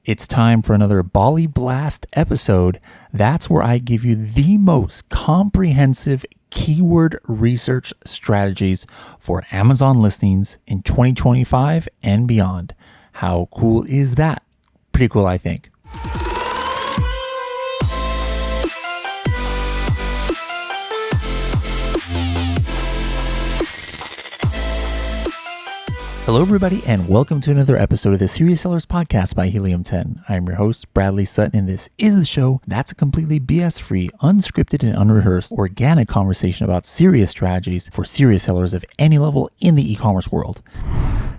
It's time for another Bali Blast episode. That's where I give you the most comprehensive keyword research strategies for Amazon listings in 2025 and beyond. How cool is that? Pretty cool, I think. Hello, everybody, and welcome to another episode of the Serious Sellers Podcast by Helium 10. I'm your host, Bradley Sutton, and this is the show that's a completely BS-free, unscripted, and unrehearsed, organic conversation about serious strategies for serious sellers of any level in the e-commerce world.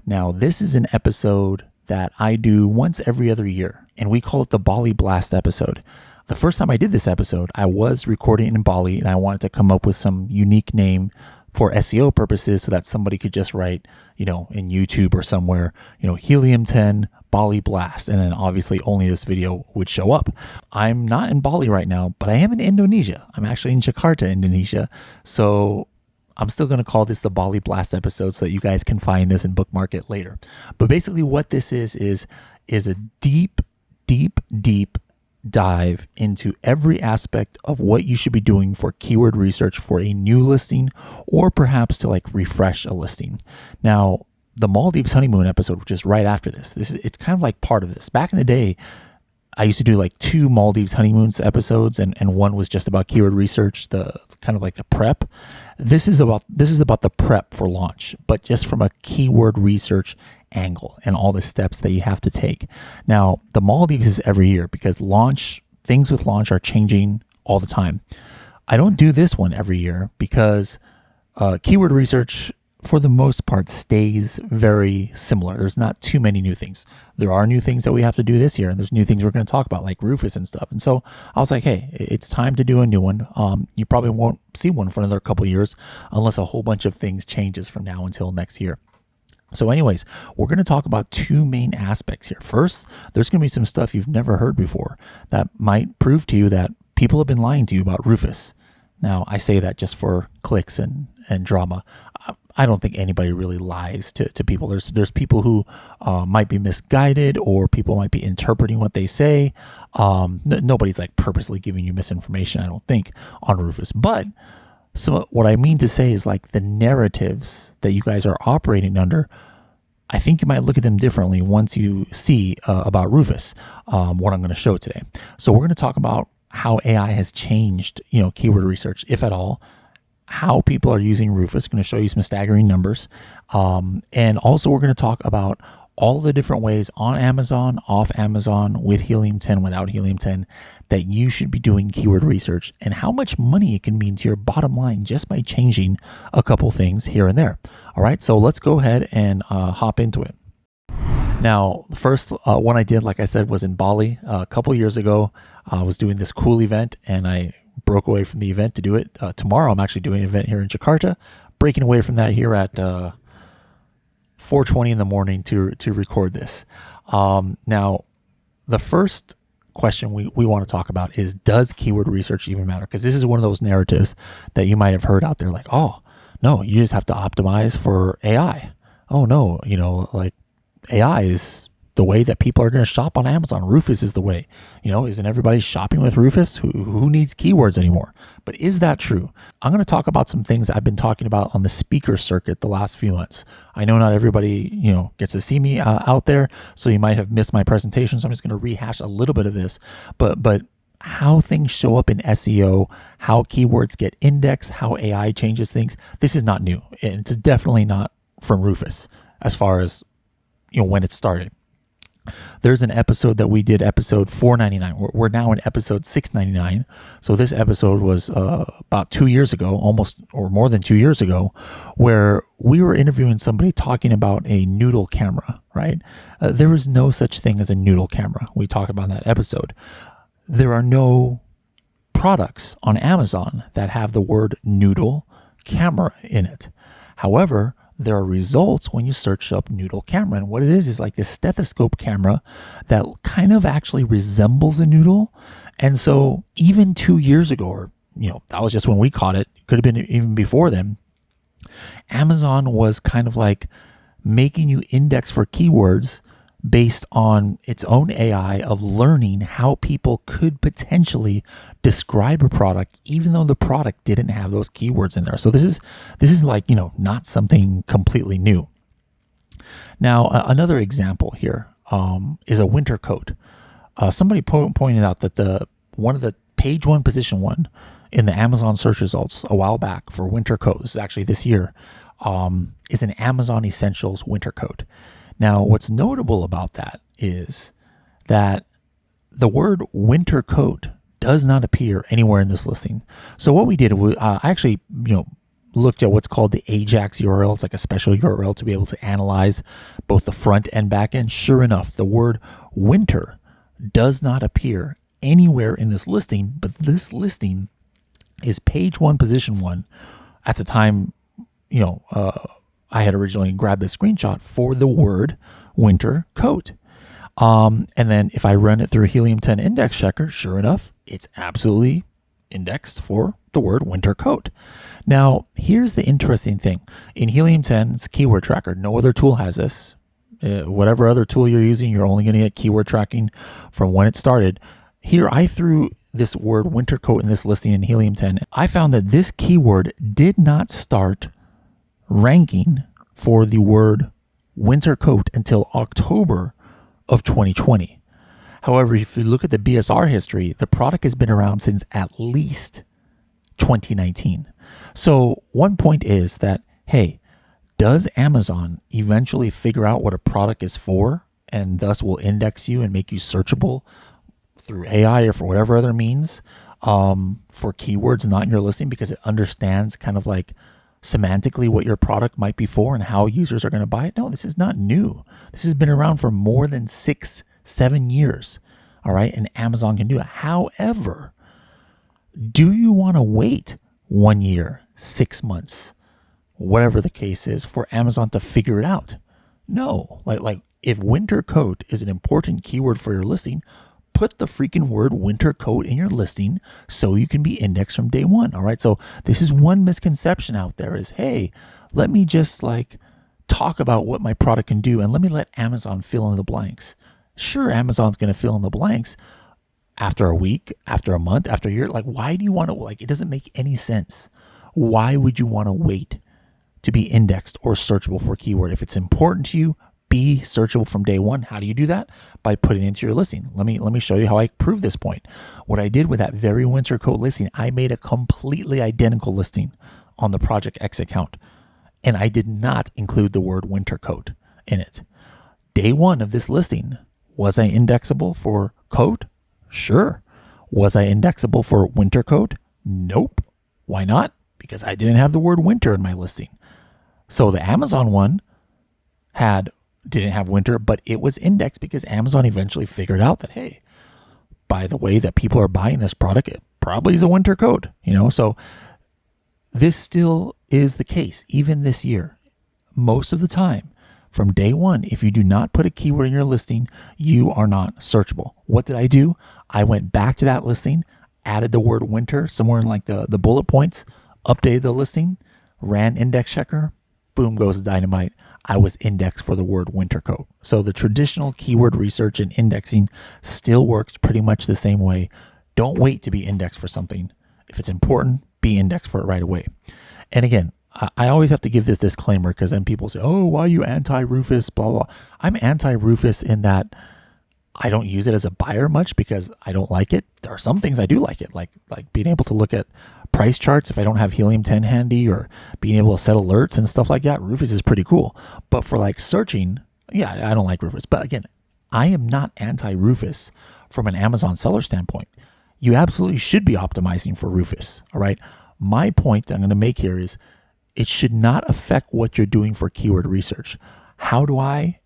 Now, this is an episode that I do once every other year, and we call it the Bali Blast episode. The first time I did this episode, I was recording in Bali, and I wanted to come up with some unique name for SEO purposes so that somebody could just write, in YouTube or somewhere, Helium 10 Bali Blast. And then obviously only this video would show up. I'm not in Bali right now, but I am in Indonesia. I'm actually in Jakarta, Indonesia. So I'm still going to call this the Bali Blast episode so that you guys can find this and bookmark it later. But basically what this is a deep dive into every aspect of what you should be doing for keyword research for a new listing, or perhaps to refresh a listing. Now, the Maldives honeymoon episode, which is right after this, it's kind of like part of this. Back in the day, I used to do 2 Maldives honeymoons episodes, and one was just about keyword research, the kind of the prep. This is about the prep for launch, but just from a keyword research angle and all the steps that you have to take. Now, the Maldives is every year because things with launch are changing all the time. I don't do this one every year because keyword research, for the most part, stays very similar. There's not too many new things. There are new things that we have to do this year, and there's new things we're going to talk about, like Rufus and stuff. And so I was like, hey, it's time to do a new one. You probably won't see one for another couple of years unless a whole bunch of things changes from now until next year. So anyways, we're going to talk about 2 main aspects here. First, there's going to be some stuff you've never heard before that might prove to you that people have been lying to you about Rufus. Now, I say that just for clicks and drama. I don't think anybody really lies to people. There's people who might be misguided, or people might be interpreting what they say. Nobody's purposely giving you misinformation, I don't think, on Rufus. But so what I mean to say is the narratives that you guys are operating under, I think you might look at them differently once you see about Rufus, what I'm going to show today. So we're going to talk about how AI has changed, keyword research, if at all, how people are using Rufus. Going to show you some staggering numbers. And also we're going to talk about all the different ways on Amazon, off Amazon, with Helium 10, without Helium 10, that you should be doing keyword research, and how much money it can mean to your bottom line just by changing a couple things here and there. All right, so let's go ahead and hop into it. Now, the first one I did, like I said, was in Bali a couple years ago. I was doing this cool event, and I broke away from the event to do it. Tomorrow, I'm actually doing an event here in Jakarta, breaking away from that here at 4:20 in the morning to record this. Now, the first question we want to talk about is, does keyword research even matter? Because this is one of those narratives that you might have heard out there, oh, no, you just have to optimize for AI. Oh, no, AI is the way that people are going to shop on Amazon. Rufus is the way. Isn't everybody shopping with Rufus? Who needs keywords anymore? But is that true? I'm going to talk about some things I've been talking about on the speaker circuit the last few months. I know not everybody, gets to see me out there, so you might have missed my presentation. So I'm just going to rehash a little bit of this. But how things show up in SEO, how keywords get indexed, how AI changes things, this is not new. And it's definitely not from Rufus as far as, when it started. There's an episode that we did, episode 499. We're now in episode 699. So this episode was about 2 years ago, almost, or more than 2 years ago, where we were interviewing somebody talking about a noodle camera, right? There is no such thing as a noodle camera. We talked about in that episode. There are no products on Amazon that have the word noodle camera in it. However, there are results when you search up noodle camera. And what it is this stethoscope camera that kind of actually resembles a noodle. And so even 2 years ago, or, that was just when we caught it, could have been even before then, Amazon was kind of making you index for keywords based on its own AI of learning how people could potentially describe a product, even though the product didn't have those keywords in there. So this is like, not something completely new. Now, another example here is a winter coat. Somebody pointed out that one of the page one, position one in the Amazon search results a while back for winter coat, this is actually this year, is an Amazon Essentials winter coat. Now, what's notable about that is that the word winter coat does not appear anywhere in this listing. So what we did was I actually, looked at what's called the Ajax URL. It's like a special URL to be able to analyze both the front and back end. Sure enough, the word winter does not appear anywhere in this listing, but this listing is page one, position one. At the time, I had originally grabbed the screenshot for the word winter coat. And then if I run it through Helium 10 index checker, sure enough, it's absolutely indexed for the word winter coat. Now, here's the interesting thing. In Helium 10's keyword tracker, no other tool has this. Whatever other tool you're using, you're only going to get keyword tracking from when it started. Here, I threw this word winter coat in this listing in Helium 10. I found that this keyword did not start ranking for the word winter coat until October of 2020. However, if you look at the BSR history, the product has been around since at least 2019. So one point is that, hey, does Amazon eventually figure out what a product is for and thus will index you and make you searchable through AI or for whatever other means for keywords not in your listing because it understands kind of like semantically what your product might be for and how users are going to buy it? No, this is not new. This has been around for more than 6-7 years. All right. And Amazon can do it. However, do you want to wait 1 year, 6 months, whatever the case is, for Amazon to figure it out? No. Like if winter coat is an important keyword for your listing, put the freaking word winter coat in your listing so you can be indexed from day one. All right. So this is one misconception out there is, hey, let me just talk about what my product can do and let me let Amazon fill in the blanks. Sure, Amazon's going to fill in the blanks after a week, after a month, after a year. Why do you want to, it doesn't make any sense. Why would you want to wait to be indexed or searchable for a keyword? If it's important to you, be searchable from day one. How do you do that? By putting it into your listing. Let me show you how I prove this point. What I did with that very winter coat listing, I made a completely identical listing on the Project X account, and I did not include the word winter coat in it. Day one of this listing, was I indexable for coat? Sure. Was I indexable for winter coat? Nope. Why not? Because I didn't have the word winter in my listing. So the Amazon one didn't have winter, but it was indexed because Amazon eventually figured out that, hey, by the way that people are buying this product, it probably is a winter coat, So this still is the case, even this year. Most of the time, from day one, if you do not put a keyword in your listing, you are not searchable. What did I do? I went back to that listing, added the word winter somewhere in the bullet points, updated the listing, ran index checker, boom goes the dynamite. I was indexed for the word winter coat. So the traditional keyword research and indexing still works pretty much the same way. Don't wait to be indexed for something. If it's important, be indexed for it right away. And again, I always have to give this disclaimer because then people say, oh, why are you anti-Rufus, blah, blah. I'm anti-Rufus in that I don't use it as a buyer much because I don't like it. There are some things I do like it, like being able to look at price charts if I don't have Helium 10 handy, or being able to set alerts and stuff like that. Rufus is pretty cool. But for searching, yeah, I don't like Rufus. But again, I am not anti-Rufus from an Amazon seller standpoint. You absolutely should be optimizing for Rufus. All right. My point that I'm going to make here is it should not affect what you're doing for keyword research. How do I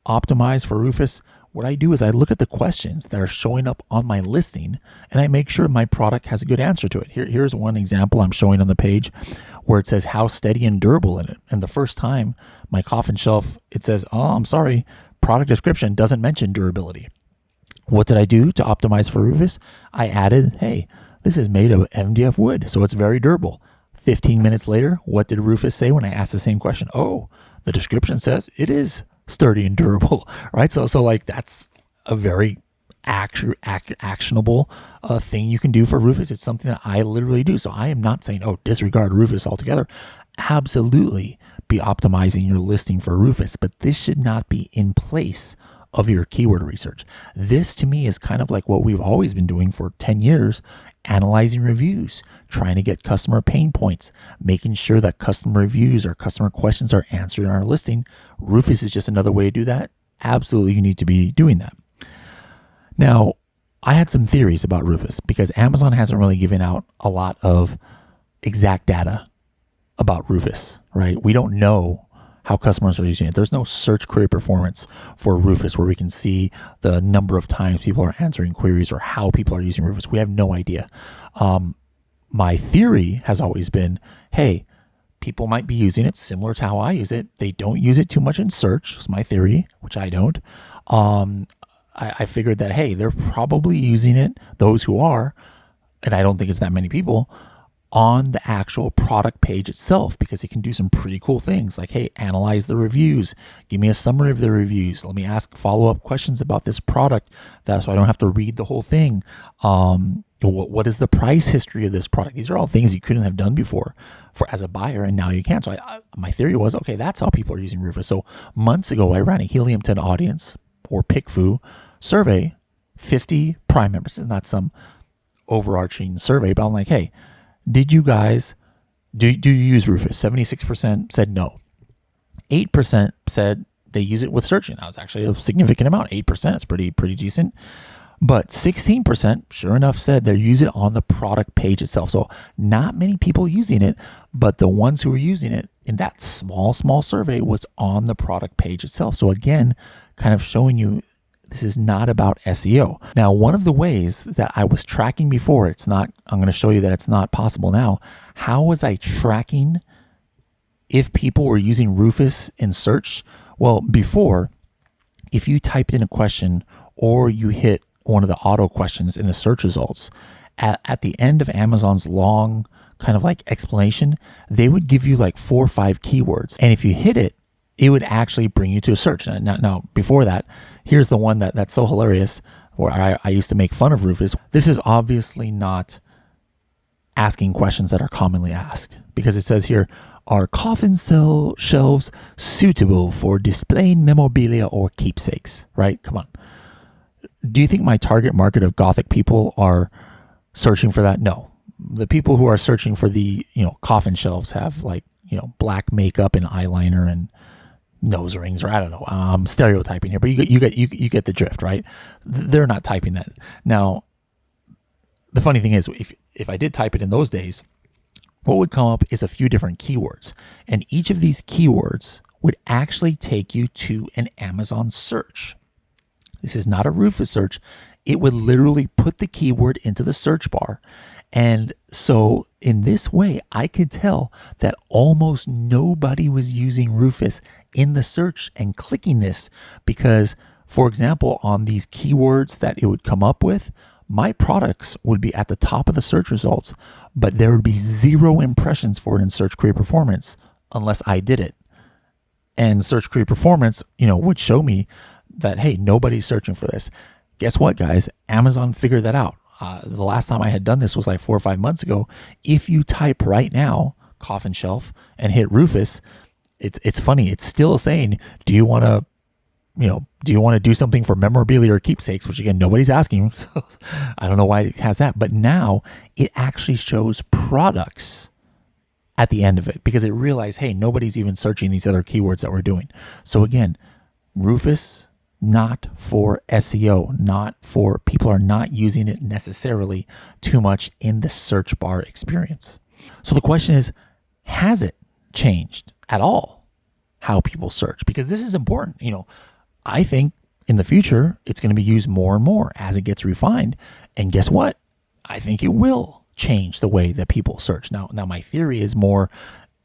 optimize for Rufus? What I do is I look at the questions that are showing up on my listing and I make sure my product has a good answer to it. Here's one example I'm showing on the page where it says how steady and durable in it. And the first time my coffin shelf, it says, oh, I'm sorry, product description doesn't mention durability. What did I do to optimize for Rufus? I added, hey, this is made of MDF wood, so it's very durable. 15 minutes later, what did Rufus say when I asked the same question? Oh, the description says it is sturdy and durable, right? So like that's a very actionable thing you can do for Rufus. It's something that I literally do. So I am not saying, oh, disregard Rufus altogether. Absolutely be optimizing your listing for Rufus, but this should not be in place of your keyword research. This to me is kind of like what we've always been doing for 10 years, analyzing reviews, trying to get customer pain points, making sure that customer reviews or customer questions are answered in our listing. Rufus is just another way to do that. Absolutely, you need to be doing that. Now, I had some theories about Rufus because Amazon hasn't really given out a lot of exact data about Rufus, right? We don't know how customers are using it. There's no search query performance for Rufus where we can see the number of times people are answering queries or how people are using Rufus. We have no idea. My theory has always been, hey, people might be using it similar to how I use it. They don't use it too much in search, is my theory, which I don't. I figured that, hey, they're probably using it, those who are, and I don't think it's that many people, on the actual product page itself, because it can do some pretty cool things like, hey, analyze the reviews, give me a summary of the reviews, let me ask follow-up questions about this product, that so I don't have to read the whole thing. What is the price history of this product? These are all things you couldn't have done before as a buyer, and now you can. So my theory was, okay, that's how people are using Rufus. So months ago, I ran a Helium 10 audience or PickFu survey, 50 Prime members. This is not some overarching survey, but I'm like, hey, did you guys, do you use Rufus? 76% said no. 8% said they use it with searching. That was actually a significant amount. 8% is pretty decent. But 16%, sure enough, said they use it on the product page itself. So not many people using it, but the ones who were using it in that small survey was on the product page itself. So again, kind of showing you this is not about SEO. Now, one of the ways that I was tracking before, I'm going to show you that it's not possible now. How was I tracking if people were using Rufus in search? Well, before, if you typed in a question or you hit one of the auto questions in the search results, at the end of Amazon's long kind of like explanation, they would give you like 4 or 5 keywords. And if you hit it, it would actually bring you to a search. Now before that, here's the one that's so hilarious where I used to make fun of Rufus. This is obviously not asking questions that are commonly asked, because it says here, are coffin shelves suitable for displaying memorabilia or keepsakes, right? Come on. Do you think my target market of Gothic people are searching for that? No. The people who are searching for the, coffin shelves have like, black makeup and eyeliner and nose rings, or I don't know, I'm stereotyping here, but you get the drift, right? They're not typing that. Now, the funny thing is, if I did type it in those days, what would come up is a few different keywords, and each of these keywords would actually take you to an Amazon search. This is not a Rufus search. It would literally put the keyword into the search bar. And so in this way, I could tell that almost nobody was using Rufus in the search and clicking this because, for example, on these keywords that it would come up with, my products would be at the top of the search results, but there would be 0 impressions for it in search query performance unless I did it. And search query performance, would show me that, hey, nobody's searching for this. Guess what, guys? Amazon figured that out. The last time I had done this was like 4 or 5 months ago. If you type right now, coffin shelf, and hit Rufus, it's funny. It's still saying, do you want to do something for memorabilia or keepsakes, which again, nobody's asking. So I don't know why it has that, but now it actually shows products at the end of it because it realized, hey, nobody's even searching these other keywords that we're doing. So again, Rufus, not for SEO, not for people are not using it necessarily too much in the search bar experience. So the question is, has it changed at all how people search? Because this is important. I think in the future, it's going to be used more and more as it gets refined. And guess what? I think it will change the way that people search. Now my theory is more,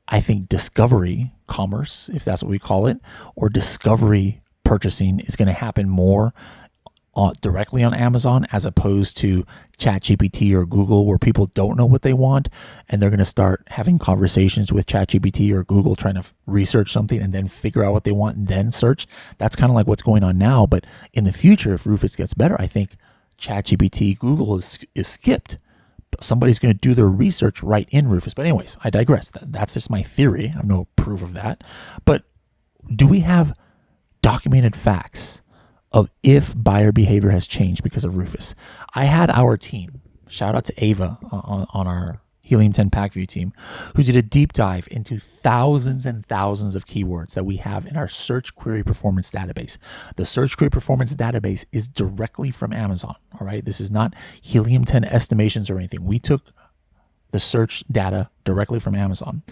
I think discovery commerce, if that's what we call it, or discovery purchasing is going to happen more directly on Amazon as opposed to ChatGPT or Google, where people don't know what they want and they're going to start having conversations with ChatGPT or Google trying to research something and then figure out what they want and then search. That's kind of like what's going on now. But in the future, if Rufus gets better, I think ChatGPT, Google is skipped. Somebody's going to do their research right in Rufus. But anyways, I digress. That's just my theory. I have no proof of that. But do we have documented facts of if buyer behavior has changed because of Rufus? I had our team, shout out to Ava on our Helium 10 Pack View team, who did a deep dive into thousands and thousands of keywords that we have in our search query performance database. The search query performance database is directly from Amazon. All right. This is not Helium 10 estimations or anything. We took the search data directly from Amazon.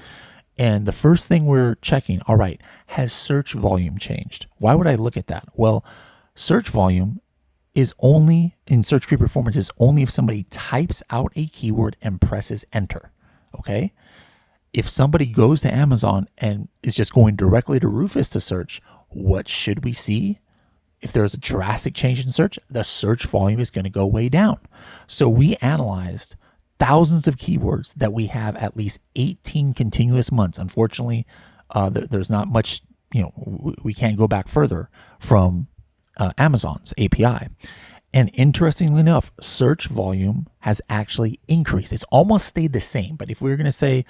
And the first thing we're checking, all right, has search volume changed? Why would I look at that? Well, search volume is only in search query performance is only if somebody types out a keyword and presses enter. Okay. If somebody goes to Amazon and is just going directly to Rufus to search, what should we see? If there's a drastic change in search, the search volume is going to go way down. So we analyzed thousands of keywords that we have at least 18 continuous months. Unfortunately, there's not much, we can't go back further from Amazon's API. And interestingly enough, search volume has actually increased. It's almost stayed the same, but if we were going to say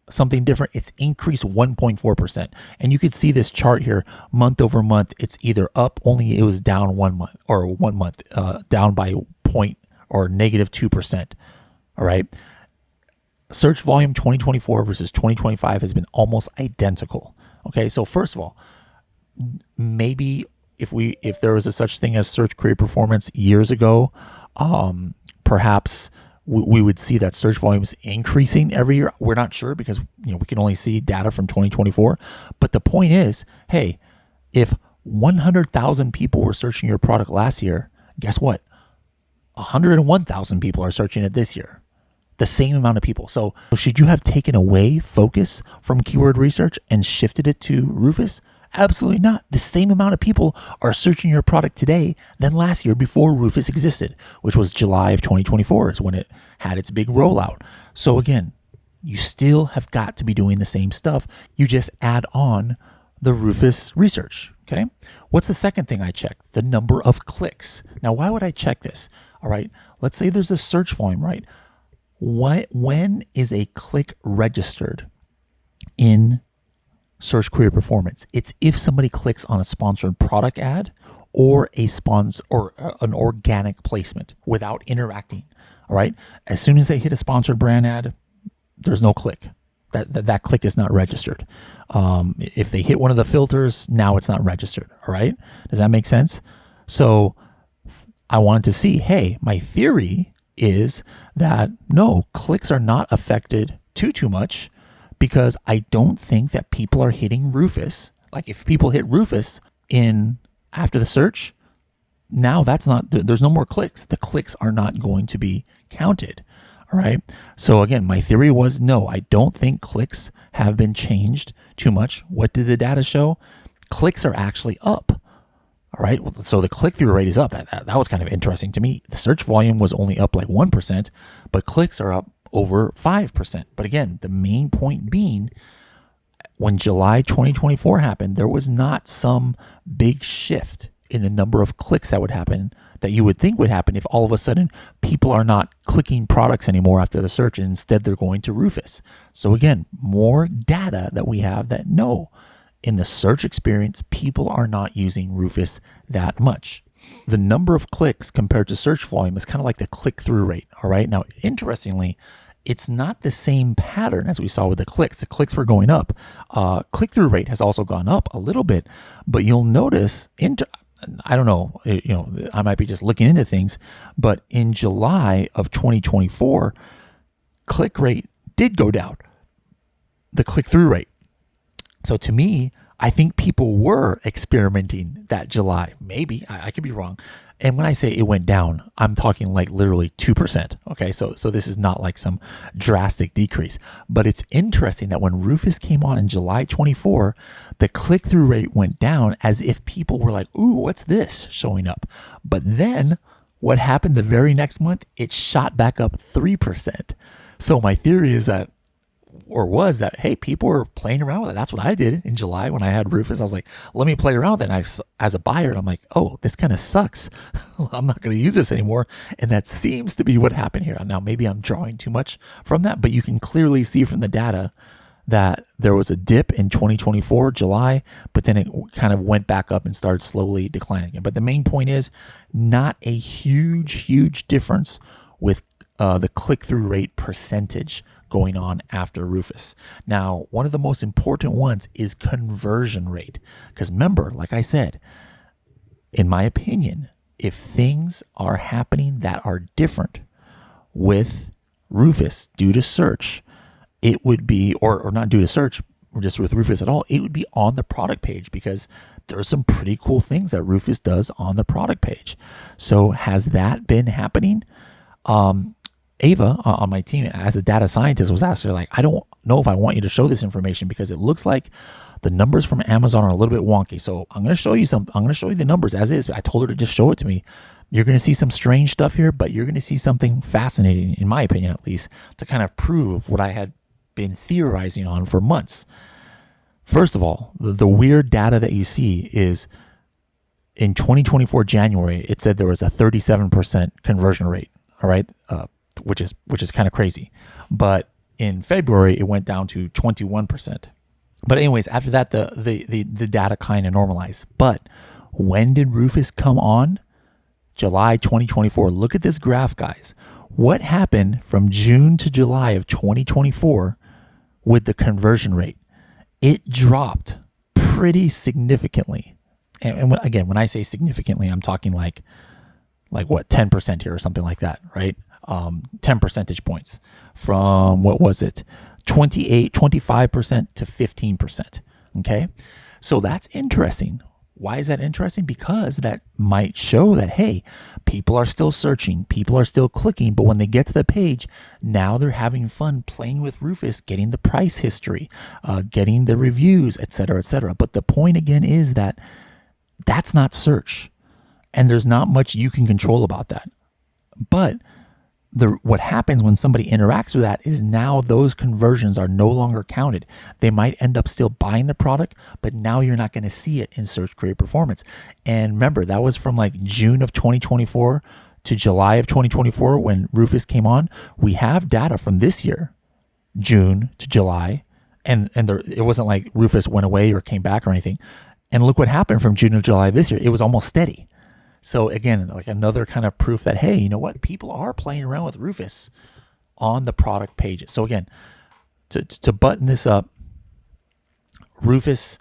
something different, it's increased 1.4%. And you could see this chart here, month over month, it's either up, only it was down 1 month, or 1 month down by point or negative 2%. All right. Search volume 2024 versus 2025 has been almost identical. Okay. So first of all, maybe if there was a such thing as search query performance years ago, perhaps we would see that search volume is increasing every year. We're not sure because we can only see data from 2024. But the point is, hey, if 100,000 people were searching your product last year, guess what? 101,000 people are searching it this year. The same amount of people. So should you have taken away focus from keyword research and shifted it to Rufus? Absolutely not. The same amount of people are searching your product today than last year before Rufus existed, which was July of 2024 is when it had its big rollout. So again, you still have got to be doing the same stuff. You just add on the Rufus research. Okay. What's the second thing I checked? The number of clicks. Now, why would I check this? All right. Let's say there's a search volume, right? When is a click registered in search query performance? It's if somebody clicks on a sponsored product ad or a sponsor or an organic placement without interacting. All right. As soon as they hit a sponsored brand ad, there's no click. That click is not registered. If they hit one of the filters, now it's not registered. All right. Does that make sense? So I wanted to see, hey, my theory is that no, clicks are not affected too much, because I don't think that people are hitting Rufus. Like if people hit Rufus in after the search, now there's no more clicks. The clicks are not going to be counted. All right. So again, my theory was no, I don't think clicks have been changed too much. What did the data show? Clicks are actually up. All right. So the click-through rate is up. That was kind of interesting to me. The search volume was only up like 1%, but clicks are up over 5%. But again, the main point being, when July 2024 happened, there was not some big shift in the number of clicks that would happen that you would think would happen if all of a sudden people are not clicking products anymore after the search and instead they're going to Rufus. So again, more data that we have that no, in the search experience, people are not using Rufus that much. The number of clicks compared to search volume is kind of like the click-through rate. All right. Now, interestingly, it's not the same pattern as we saw with the clicks. The clicks were going up. Click-through rate has also gone up a little bit, but you'll notice I don't know, I might be just looking into things, but in July of 2024, click rate did go down, the click-through rate. So to me, I think people were experimenting that July. Maybe I could be wrong. And when I say it went down, I'm talking like literally 2%. Okay. So this is not like some drastic decrease, but it's interesting that when Rufus came on in July 24, the click through rate went down as if people were like, ooh, what's this showing up? But then what happened the very next month? It shot back up 3%. So my theory is that, or was that, hey, people were playing around with it. That's what I did in July when I had Rufus. I was like, let me play around with it. And as a buyer, I'm like, oh, this kind of sucks. I'm not going to use this anymore. And that seems to be what happened here. Now, maybe I'm drawing too much from that, but you can clearly see from the data that there was a dip in 2024, July, but then it kind of went back up and started slowly declining again. But the main point is not a huge difference with the click-through rate percentage going on after Rufus. Now, one of the most important ones is conversion rate. Because remember, like I said, in my opinion, if things are happening that are different with Rufus due to search, it would be, or not due to search, or just with Rufus at all, it would be on the product page because there's some pretty cool things that Rufus does on the product page. So has that been happening? Ava on my team as a data scientist was actually like, I don't know if I want you to show this information because it looks like the numbers from Amazon are a little bit wonky. So I'm going to show you I'm going to show you the numbers as is. I told her to just show it to me. You're going to see some strange stuff here, but you're going to see something fascinating, in my opinion, at least, to kind of prove what I had been theorizing on for months. First of all, the weird data that you see is in 2024 January, it said there was a 37% conversion rate. All right. Which is kind of crazy. But in February, it went down to 21%. But anyways, after that, the data kind of normalized. But when did Rufus come on? July 2024. Look at this graph, guys. What happened from June to July of 2024 with the conversion rate? It dropped pretty significantly. And again, when I say significantly, I'm talking like what, 10% here or something like that, right? 10 percentage points from, what was it? 25% to 15%. Okay. So that's interesting. Why is that interesting? Because that might show that, hey, people are still searching, people are still clicking, but when they get to the page, now they're having fun playing with Rufus, getting the price history, getting the reviews, et cetera, et cetera. But the point again is that that's not search. And there's not much you can control about that. But what happens when somebody interacts with that is now those conversions are no longer counted. They might end up still buying the product, but now you're not going to see it in search query performance. And remember, that was from like June of 2024 to July of 2024 when Rufus came on. We have data from this year, June to July, and it wasn't like Rufus went away or came back or anything. And look what happened from June to July this year. It was almost steady. So again, like another kind of proof that, hey, you know what? People are playing around with Rufus on the product pages. So again, to button this up, Rufus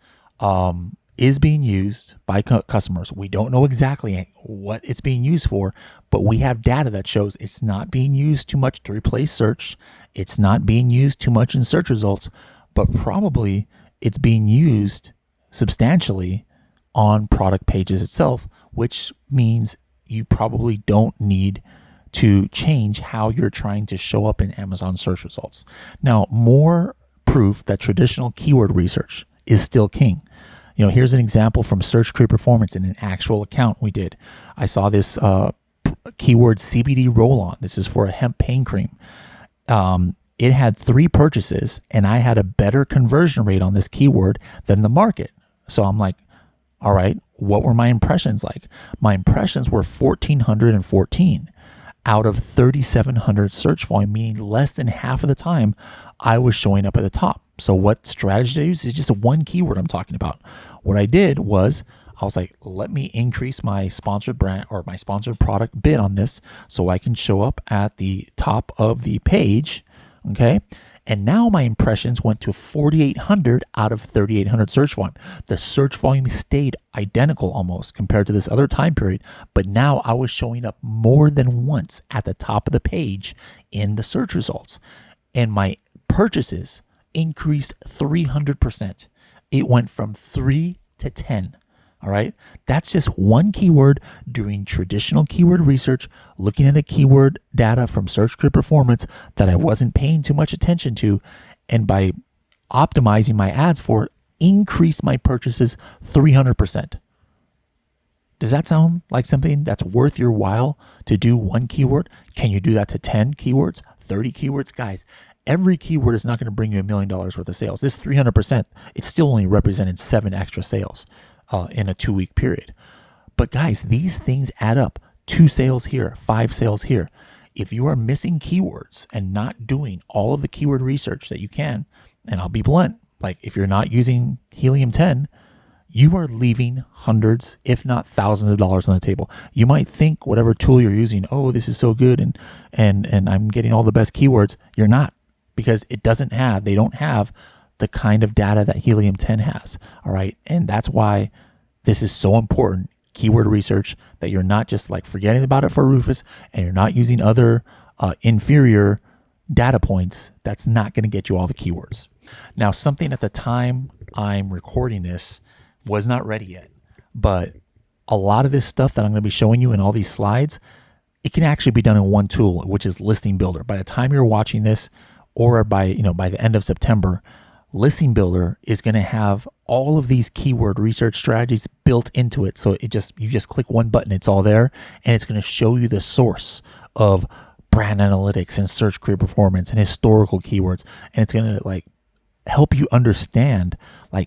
is being used by customers. We don't know exactly what it's being used for, but we have data that shows it's not being used too much to replace search. It's not being used too much in search results, but probably it's being used substantially on product pages itself, which means you probably don't need to change how you're trying to show up in Amazon search results. Now, more proof that traditional keyword research is still king. You know, here's an example from Search Query Performance in an actual account we did. I saw this keyword CBD roll-on. This is for a hemp pain cream. It had 3 purchases, and I had a better conversion rate on this keyword than the market. So I'm like, all right, what were my impressions like? My impressions were 1,414 out of 3,700 search volume, meaning less than half of the time I was showing up at the top. So what strategy did I use? Is just one keyword I'm talking about. What I did was I was like, let me increase my sponsored brand or my sponsored product bid on this so I can show up at the top of the page. Okay. And now my impressions went to 4,800 out of 3,800 search volume. The search volume stayed identical almost compared to this other time period, but now I was showing up more than once at the top of the page in the search results. And my purchases increased 300%. it went from 3 to 10. All right. That's just one keyword doing traditional keyword research, looking at a keyword data from Search Grid Performance that I wasn't paying too much attention to. And by optimizing my ads for it, increase my purchases 300%. Does that sound like something that's worth your while to do one keyword? Can you do that to 10 keywords, 30 keywords? Guys, every keyword is not going to bring you $1 million worth of sales. This 300%, it still only represented 7 extra sales in a 2-week period. But guys, these things add up. 2 sales here, 5 sales here. If you are missing keywords and not doing all of the keyword research that you can, and I'll be blunt, like if you're not using Helium 10, you are leaving hundreds, if not thousands of dollars on the table. You might think whatever tool you're using, oh, this is so good and I'm getting all the best keywords. You're not, because they don't have the kind of data that Helium 10 has. All right. And that's why this is so important. Keyword research, that you're not just like forgetting about it for Rufus and you're not using other inferior data points. That's not going to get you all the keywords. Now, something at the time I'm recording this was not ready yet, but a lot of this stuff that I'm going to be showing you in all these slides, it can actually be done in one tool, which is Listing Builder. By the time you're watching this, or by the end of September, Listing Builder is going to have all of these keyword research strategies built into it. So you just click one button, it's all there, and it's going to show you the source of brand analytics and Search Grid Performance and historical keywords, and it's going to help you understand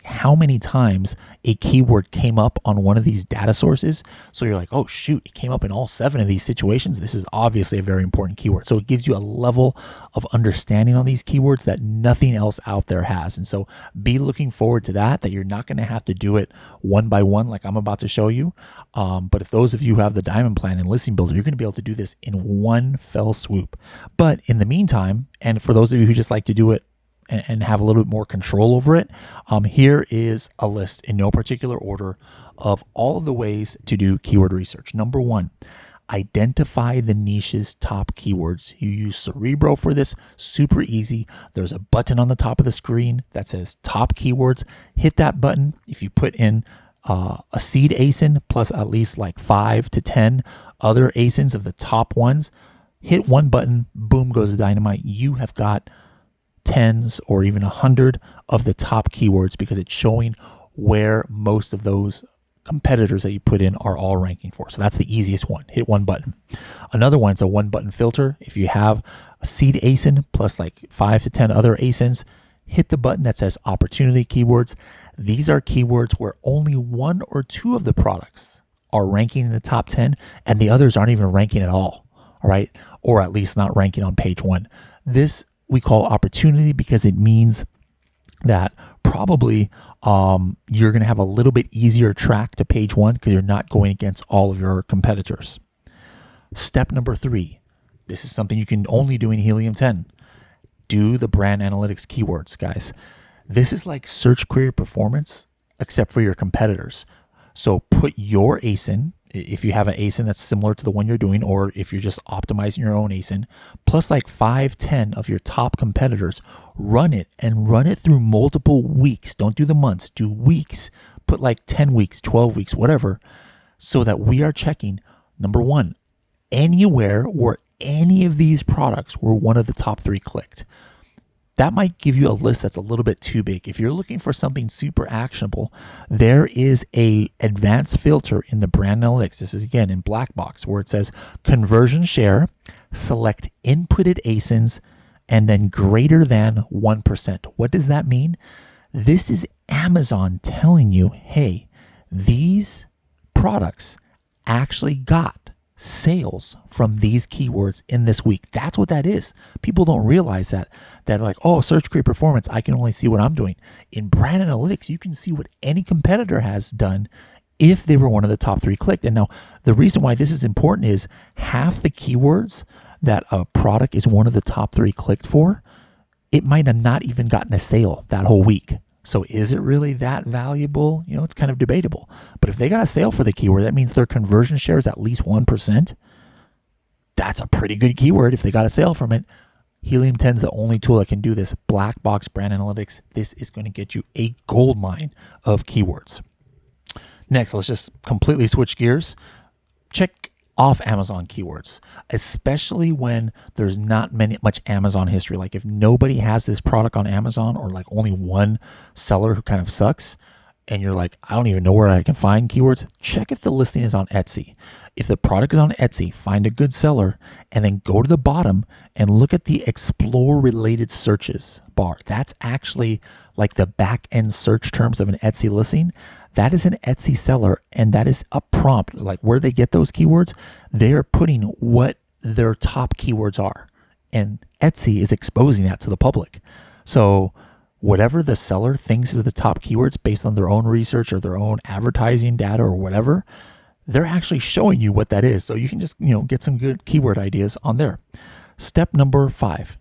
how many times a keyword came up on one of these data sources. So you're like, oh shoot, it came up in all 7 of these situations. This is obviously a very important keyword. So it gives you a level of understanding on these keywords that nothing else out there has. And so be looking forward to that you're not going to have to do it one by one like I'm about to show you. But if those of you who have the Diamond Plan and Listing Builder, you're going to be able to do this in one fell swoop. But in the meantime, and for those of you who just like to do it and have a little bit more control over it, here is a list in no particular order of all of the ways to do keyword research. Number 1, identify the niche's top keywords. You use Cerebro for this, super easy. There's a button on the top of the screen that says top keywords. Hit that button. If you put in a seed ASIN plus at least 5 to 10 other ASINs of the top ones, hit one button, boom goes the dynamite. You have got tens or even 100 of the top keywords, because it's showing where most of those competitors that you put in are all ranking for. So that's the easiest one. Hit one button. Another one, it's a one button filter. If you have a seed ASIN plus 5 to 10 other ASINs, hit the button that says opportunity keywords. These are keywords where only 1 or 2 of the products are ranking in the top 10 and the others aren't even ranking at all. All right. Or at least not ranking on page 1. This we call opportunity because it means that probably you're going to have a little bit easier track to page 1 because you're not going against all of your competitors. Step number 3, this is something you can only do in Helium 10. Do the brand analytics keywords, guys. This is like Search Grid Performance, except for your competitors. So put your ASIN, if you have an ASIN that's similar to the one you're doing, or if you're just optimizing your own ASIN, plus 5, 10 of your top competitors, run it through multiple weeks. Don't do the months, do weeks. Put 10 weeks, 12 weeks, whatever, so that we are checking, number 1, anywhere where any of these products were one of the top 3 clicked. That might give you a list that's a little bit too big. If you're looking for something super actionable, there is a advanced filter in the brand analytics. This is again in black box where it says conversion share, select inputted ASINs, and then greater than 1%. What does that mean? This is Amazon telling you, hey, these products actually got sales from these keywords in this week. That's what that is. People don't realize that oh, Search Grid Performance, I can only see what I'm doing. In brand analytics, you can see what any competitor has done if they were one of the top 3 clicked. And now the reason why this is important is half the keywords that a product is one of the top 3 clicked for, it might have not even gotten a sale that whole week. So is it really that valuable? It's kind of debatable. But if they got a sale for the keyword, that means their conversion share is at least 1%. That's a pretty good keyword if they got a sale from it. Helium 10 is the only tool that can do this black box brand analytics. This is going to get you a gold mine of keywords. Next, let's just completely switch gears. Check off Amazon keywords, especially when there's not much Amazon history. Like if nobody has this product on Amazon, or like only one seller who kind of sucks, and you're like, I don't even know where I can find keywords, check if the listing is on Etsy. If the product is on Etsy, find a good seller and then go to the bottom and look at the explore related searches bar. That's actually like the back end search terms of an Etsy listing. That is an Etsy seller, and that is a prompt. Like where they get those keywords, they're putting what their top keywords are. And Etsy is exposing that to the public. So whatever the seller thinks is the top keywords based on their own research or their own advertising data or whatever, they're actually showing you what that is. So you can just, get some good keyword ideas on there. Step number 5,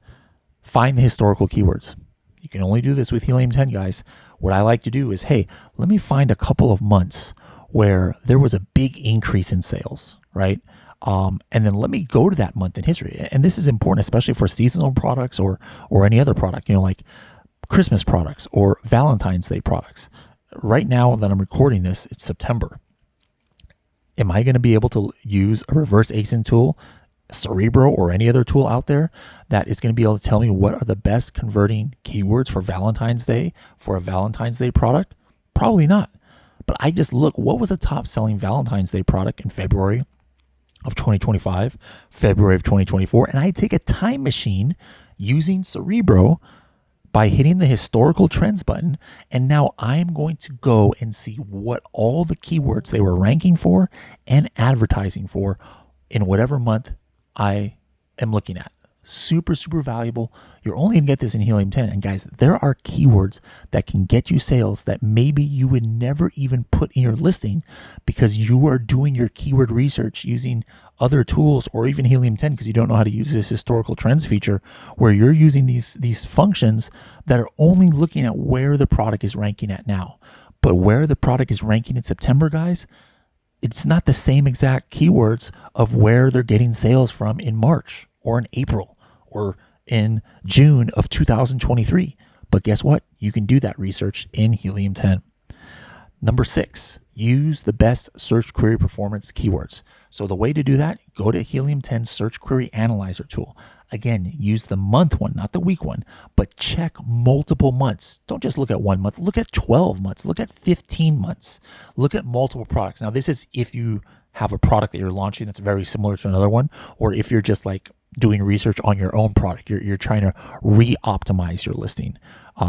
find the historical keywords. You can only do this with Helium 10, guys. What I like to do is, hey, let me find a couple of months where there was a big increase in sales, right? And then let me go to that month in history. And this is important, especially for seasonal products or any other product, like Christmas products or Valentine's Day products. Right now that I'm recording this, it's September. Am I going to be able to use a reverse ASIN tool, Cerebro, or any other tool out there that is going to be able to tell me what are the best converting keywords for Valentine's Day for a Valentine's Day product? Probably not. But I just look, what was a top selling Valentine's Day product in February of 2025, February of 2024, and I take a time machine using Cerebro by hitting the historical trends button, and now I'm going to go and see what all the keywords they were ranking for and advertising for in whatever month I am looking at. Super, super valuable. You're only gonna get this in Helium 10. And guys, there are keywords that can get you sales that maybe you would never even put in your listing because you are doing your keyword research using other tools or even Helium 10 because you don't know how to use this historical trends feature where you're using these functions that are only looking at where the product is ranking at now. But where the product is ranking in September, guys, it's not the same exact keywords of where they're getting sales from in March or in April or in June of 2023. But guess what? You can do that research in Helium 10. Number 6, use the best search query performance keywords. So the way to do that, go to Helium 10 Search Query Analyzer tool. Again, use the month one, not the week one, but check multiple months. Don't just look at 1 month, look at 12 months, look at 15 months, look at multiple products. Now, this is if you have a product that you're launching that's very similar to another one, or if you're just like doing research on your own product, you're trying to re-optimize your listing.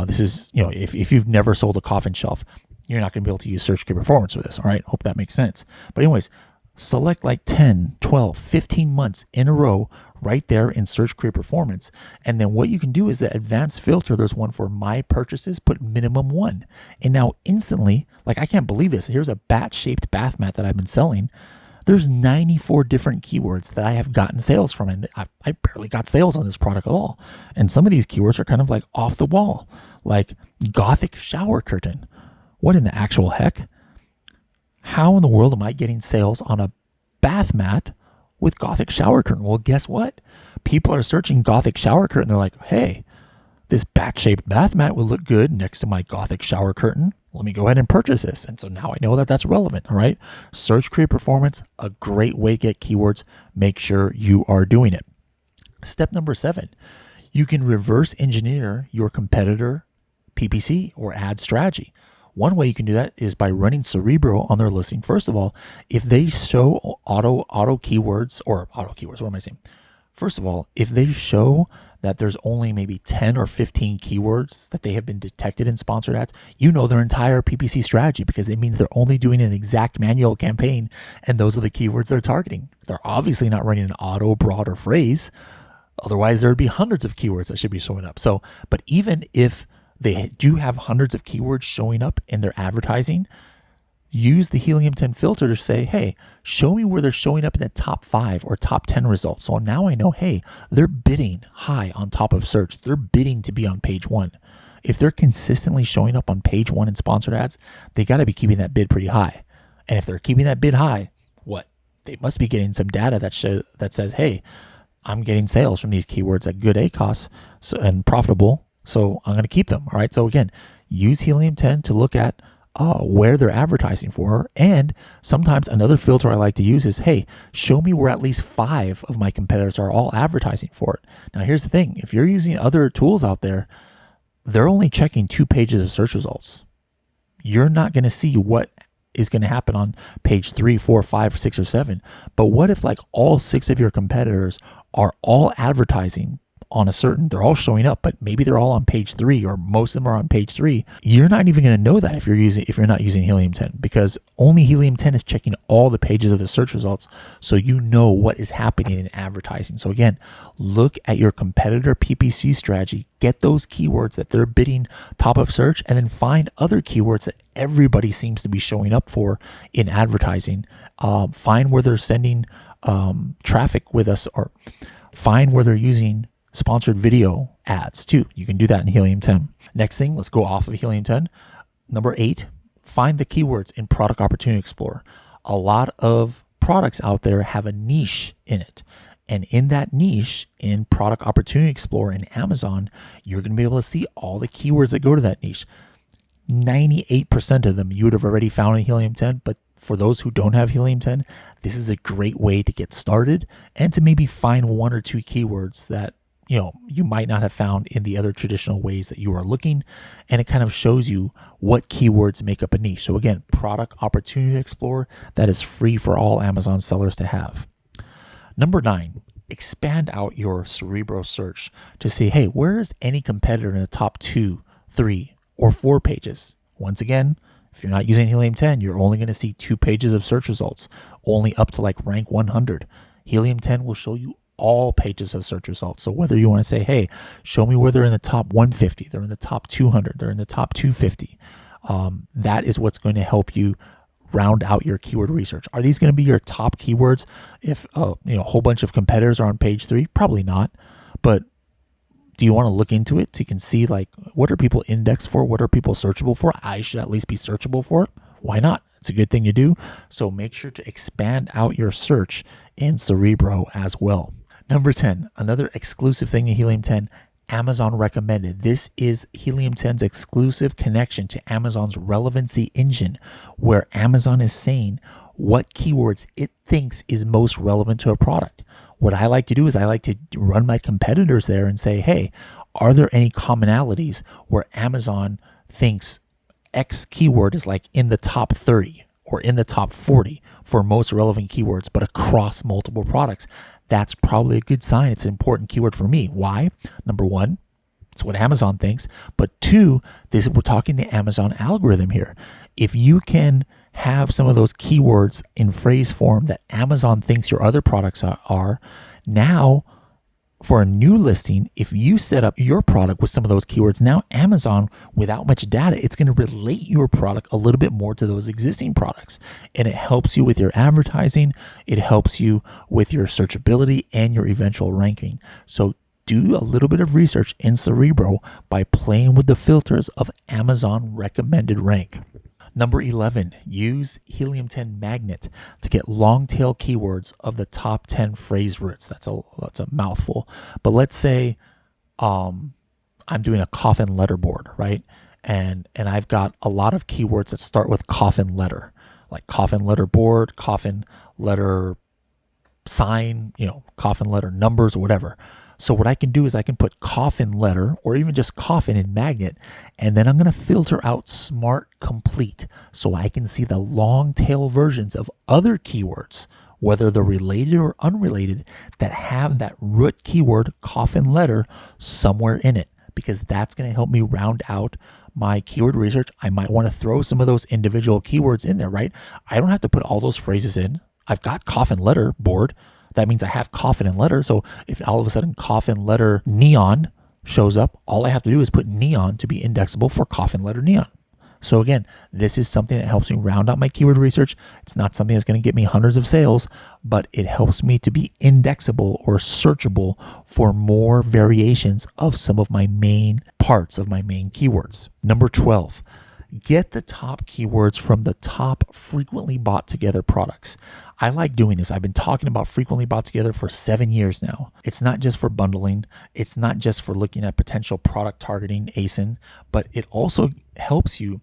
This is, if you've never sold a coffin shelf, you're not going to be able to use search query performance for this. All right. Hope that makes sense. But anyways, select like 10, 12, 15 months in a row right there in search query performance. And then what you can do is the advanced filter. There's one for my purchases, put minimum 1. And now instantly, like I can't believe this. Here's a bat-shaped bath mat that I've been selling. There's 94 different keywords that I have gotten sales from. And I barely got sales on this product at all. And some of these keywords are kind of like off the wall, like Gothic shower curtain. What in the actual heck? How in the world am I getting sales on a bath mat with Gothic shower curtain? Well, guess what? People are searching Gothic shower curtain. They're like, hey, this bat-shaped bath mat would look good next to my Gothic shower curtain. Let me go ahead and purchase this. And so now I know that that's relevant. All right. Search query performance, a great way to get keywords. Make sure you are doing it. Step number 7, you can reverse engineer your competitor PPC or ad strategy. One way you can do that is by running Cerebro on their listing. First of all, if they show auto keywords, what am I saying? First of all, if they show that there's only maybe 10 or 15 keywords that they have been detected in sponsored ads, their entire PPC strategy, because it means they're only doing an exact manual campaign and those are the keywords they're targeting. They're obviously not running an auto, broad, or phrase. Otherwise, there would be hundreds of keywords that should be showing up. So, but even if they do have hundreds of keywords showing up in their advertising, use the Helium 10 filter to say, hey, show me where they're showing up in the top 5 or top 10 results. So now I know, hey, they're bidding high on top of search. They're bidding to be on page 1. If they're consistently showing up on page 1 in sponsored ads, they got to be keeping that bid pretty high. And if they're keeping that bid high, what? They must be getting some data that says, hey, I'm getting sales from these keywords at good ACOS and profitable, so I'm going to keep them. All right. So again, use Helium 10 to look at where they're advertising for. And sometimes another filter I like to use is, hey, show me where at least 5 of my competitors are all advertising for it. Now, here's the thing. If you're using other tools out there, they're only checking 2 pages of search results. You're not going to see what is going to happen on page 3, 4, 5, 6, or 7. But what if like all 6 of your competitors are all advertising on a certain, they're all showing up, but maybe they're all on page 3 or most of them are on page 3. You're not even going to know that if you're not using Helium 10, because only Helium 10 is checking all the pages of the search results, so you know what is happening in advertising. So again, look at your competitor PPC strategy, get those keywords that they're bidding top of search, and then find other keywords that everybody seems to be showing up for in advertising. Find where they're sending traffic with us, or find where they're using sponsored video ads too. You can do that in Helium 10. Next thing, let's go off of Helium 10. Number 8, find the keywords in Product Opportunity Explorer. A lot of products out there have a niche in it. And in that niche, in Product Opportunity Explorer in Amazon, you're going to be able to see all the keywords that go to that niche. 98% of them you would have already found in Helium 10, but for those who don't have Helium 10, this is a great way to get started and to maybe find 1 or 2 keywords that you might not have found in the other traditional ways that you are looking. And it kind of shows you what keywords make up a niche. So again, Product Opportunity Explorer, that is free for all Amazon sellers to have. Number 9, expand out your Cerebro search to see, hey, where is any competitor in the top 2, 3, or 4 pages? Once again, if you're not using Helium 10, you're only going to see 2 pages of search results, only up to like rank 100. Helium 10 will show you all pages of search results. So whether you want to say, hey, show me where they're in the top 150, they're in the top 200, they're in the top 250, that is what's going to help you round out your keyword research. Are these going to be your top keywords if a whole bunch of competitors are on page 3? Probably not. But do you want to look into it so you can see like what are people indexed for? What are people searchable for? I should at least be searchable for it. Why not? It's a good thing to do. So make sure to expand out your search in Cerebro as well. Number 10, another exclusive thing in Helium 10, Amazon recommended. This is Helium 10's exclusive connection to Amazon's relevancy engine, where Amazon is saying what keywords it thinks is most relevant to a product. What I like to do is I like to run my competitors there and say, hey, are there any commonalities where Amazon thinks X keyword is like in the top 30 or in the top 40 for most relevant keywords, but across multiple products? That's probably a good sign. It's an important keyword for me. Why? Number 1, it's what Amazon thinks. But 2, we're talking the Amazon algorithm here. If you can have some of those keywords in phrase form that Amazon thinks your other products are, now for a new listing, if you set up your product with some of those keywords, now Amazon, without much data, it's going to relate your product a little bit more to those existing products. And it helps you with your advertising. It helps you with your searchability and your eventual ranking. So do a little bit of research in Cerebro by playing with the filters of Amazon recommended rank. Number 11, use Helium 10 Magnet to get long tail keywords of the top 10 phrase roots. That's a mouthful. But let's say I'm doing a coffin letter board, right? And I've got a lot of keywords that start with coffin letter, like coffin letter board, coffin letter sign, coffin letter numbers, or whatever. So what I can do is I can put coffin letter or even just coffin in Magnet, and then I'm going to filter out smart complete so I can see the long tail versions of other keywords, whether they're related or unrelated, that have that root keyword coffin letter somewhere in it, because that's going to help me round out my keyword research. I might want to throw some of those individual keywords in there, right? I don't have to put all those phrases in. I've got coffin letter board. That means I have coffin and letter. So if all of a sudden coffin letter neon shows up, all I have to do is put neon to be indexable for coffin letter neon. So again, this is something that helps me round out my keyword research. It's not something that's going to get me hundreds of sales, but it helps me to be indexable or searchable for more variations of some of my main parts of my main keywords. Number 12, Get the top keywords from the top frequently bought together products. I like doing this. I've been talking about frequently bought together for 7 years now. It's not just for bundling. It's not just for looking at potential product targeting, ASIN, but it also helps you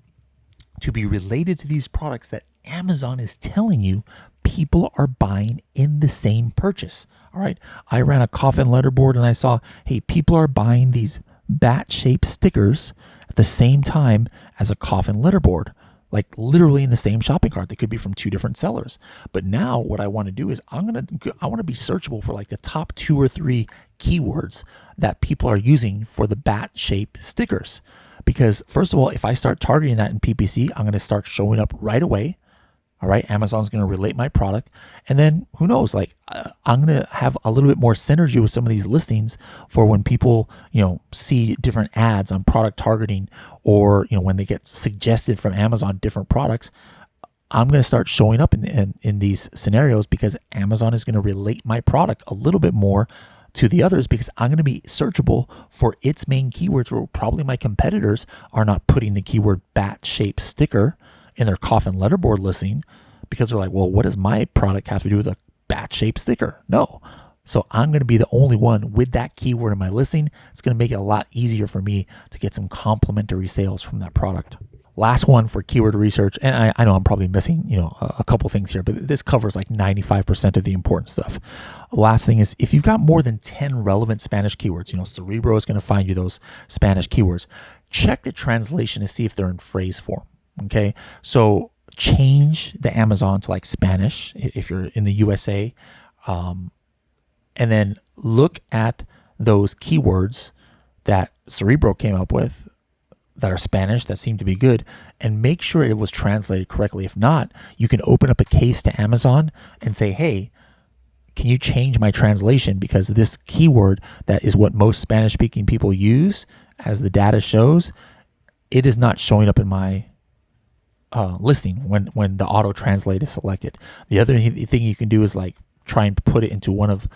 to be related to these products that Amazon is telling you people are buying in the same purchase. All right. I ran a coffin letterboard and I saw, hey, people are buying these bat-shaped stickers at the same time as a coffin letterboard, like literally in the same shopping cart. They could be from two different sellers. But now what I want to do is I want to be searchable for like the top 2 or 3 keywords that people are using for the bat-shaped stickers. Because first of all, if I start targeting that in PPC, I'm going to start showing up right away. All right, Amazon's going to relate my product. And then who knows, like I'm going to have a little bit more synergy with some of these listings for when people, see different ads on product targeting, or, when they get suggested from Amazon different products. I'm going to start showing up in these scenarios because Amazon is going to relate my product a little bit more to the others, because I'm going to be searchable for its main keywords, where probably my competitors are not putting the keyword bat-shaped sticker in their coffin letterboard listing, because they're like, well, what does my product have to do with a bat-shaped sticker? No. So I'm going to be the only one with that keyword in my listing. It's going to make it a lot easier for me to get some complementary sales from that product. Last one for keyword research, and I know I'm probably missing, a couple things here, but this covers like 95% of the important stuff. Last thing is, if you've got more than 10 relevant Spanish keywords, Cerebro is going to find you those Spanish keywords. Check the translation to see if they're in phrase form. Okay, so change the Amazon to like Spanish if you're in the USA, and then look at those keywords that Cerebro came up with that are Spanish that seem to be good, and make sure it was translated correctly. If not, you can open up a case to Amazon and say, hey, can you change my translation, because this keyword that is what most Spanish speaking people use, as the data shows, it is not showing up in my listing when the auto translate is selected. The other thing you can do is like try and put it into one of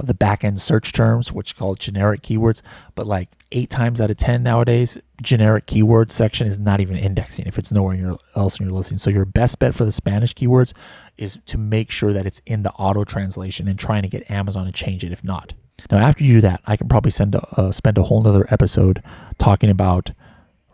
the back-end search terms, which is called generic keywords. But like 8 times out of 10 nowadays, generic keyword section is not even indexing if it's nowhere else in your listing. So your best bet for the Spanish keywords is to make sure that it's in the auto translation and trying to get Amazon to change it if not. Now, after you do that, I can probably spend a whole nother episode talking about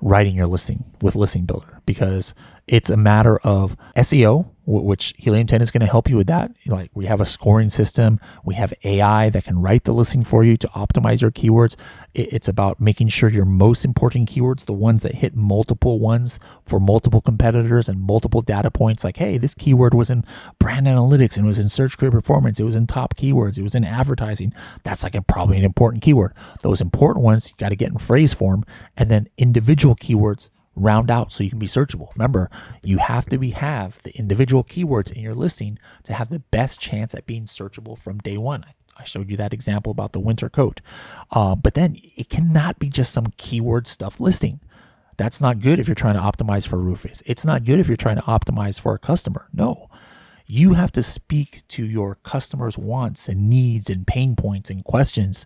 writing your listing with Listing Builder, because it's a matter of SEO, which Helium 10 is going to help you with that. Like, we have a scoring system. We have AI that can write the listing for you to optimize your keywords. It's about making sure your most important keywords, the ones that hit multiple ones for multiple competitors and multiple data points, like, hey, this keyword was in brand analytics and it was in search query performance. It was in top keywords. It was in advertising. That's like probably an important keyword. Those important ones, you got to get in phrase form, and then individual keywords round out so you can be searchable. Remember, you have to have the individual keywords in your listing to have the best chance at being searchable from day one. I showed you that example about the winter coat. But then it cannot be just some keyword stuff listing. That's not good if you're trying to optimize for Rufus. It's not good if you're trying to optimize for a customer. No. You have to speak to your customers' wants and needs and pain points and questions.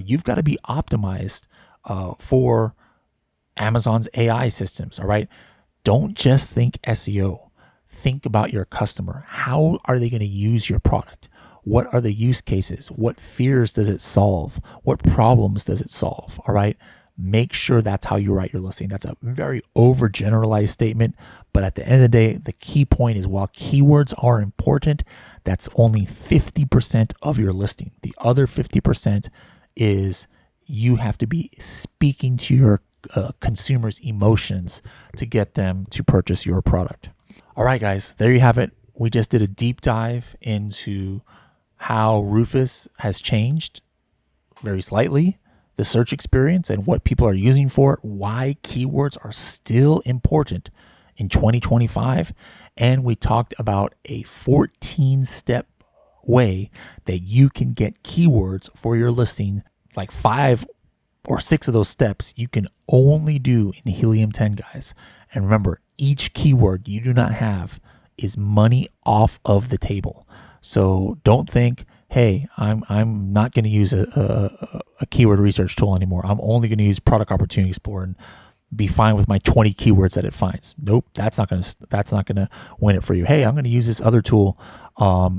You've got to be optimized for Amazon's AI systems, all right? Don't just think SEO. Think about your customer. How are they going to use your product? What are the use cases? What fears does it solve? What problems does it solve? All right? Make sure that's how you write your listing. That's a very overgeneralized statement, but at the end of the day, the key point is, while keywords are important, that's only 50% of your listing. The other 50% is you have to be speaking to your consumers' emotions to get them to purchase your product. All right, guys, there you have it. We just did a deep dive into how Rufus has changed very slightly the search experience and what people are using for it, why keywords are still important in 2025. And we talked about a 14-step way that you can get keywords for your listing, like 5 or 6 of those steps you can only do in Helium 10, guys. And remember, each keyword you do not have is money off of the table. So don't think, hey, I'm not going to use a keyword research tool anymore. I'm only going to use Product Opportunity Explorer. And be fine with my 20 keywords that it finds. Nope, that's not gonna win it for you. Hey, I'm gonna use this other tool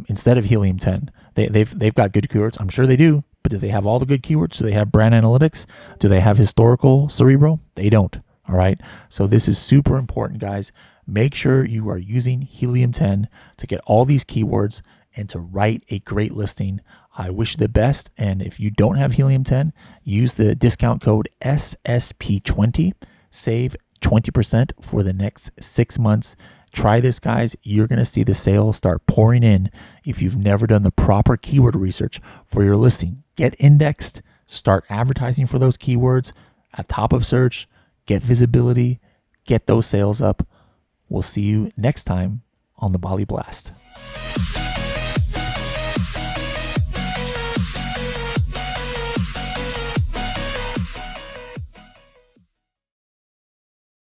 instead of Helium 10. They've got good keywords. I'm sure they do, but do they have all the good keywords? Do they have brand analytics? Do they have historical Cerebro? They don't. All right. So this is super important, guys. Make sure you are using Helium 10 to get all these keywords and to write a great listing. I wish you the best. And if you don't have Helium 10, use the discount code SSP20. Save 20% for the next 6 months. Try this, guys. You're going to see the sales start pouring in if you've never done the proper keyword research for your listing. Get indexed, start advertising for those keywords at top of search, get visibility, get those sales up. We'll see you next time on the Bali Blast.